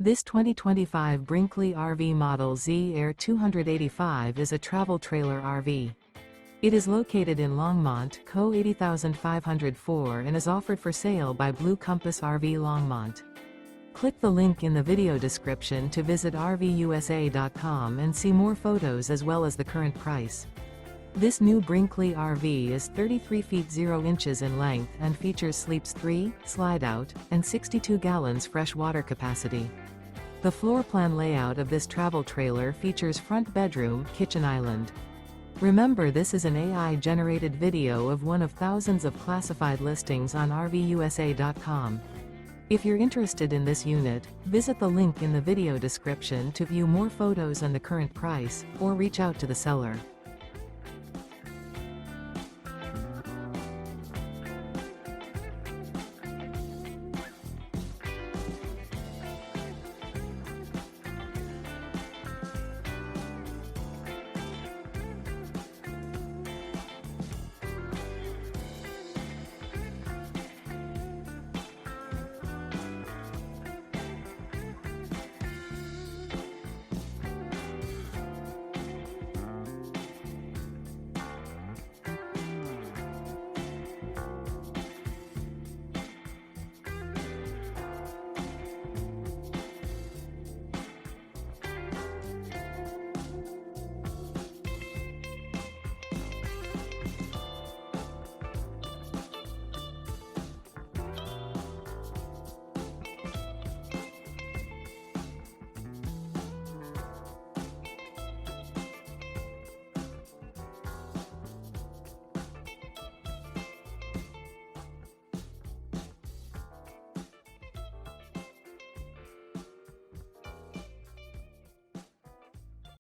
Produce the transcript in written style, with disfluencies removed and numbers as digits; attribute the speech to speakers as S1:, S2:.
S1: This 2025 Brinkley RV Model Z Air 285 is a travel trailer RV. It is located in Longmont, Co. 80504 and is offered for sale by Blue Compass RV Longmont. Click the link in the video description to visit RVUSA.com and see more photos as well as the current price. This new Brinkley RV is 33 feet 0 inches in length and features sleeps 3, slide-out, and 62 gallons fresh water capacity. The floor plan layout of this travel trailer features front bedroom, kitchen island. Remember, this is an AI-generated video of one of thousands of classified listings on RVUSA.com. If you're interested in this unit, visit the link in the video description to view more photos and the current price, or reach out to the seller.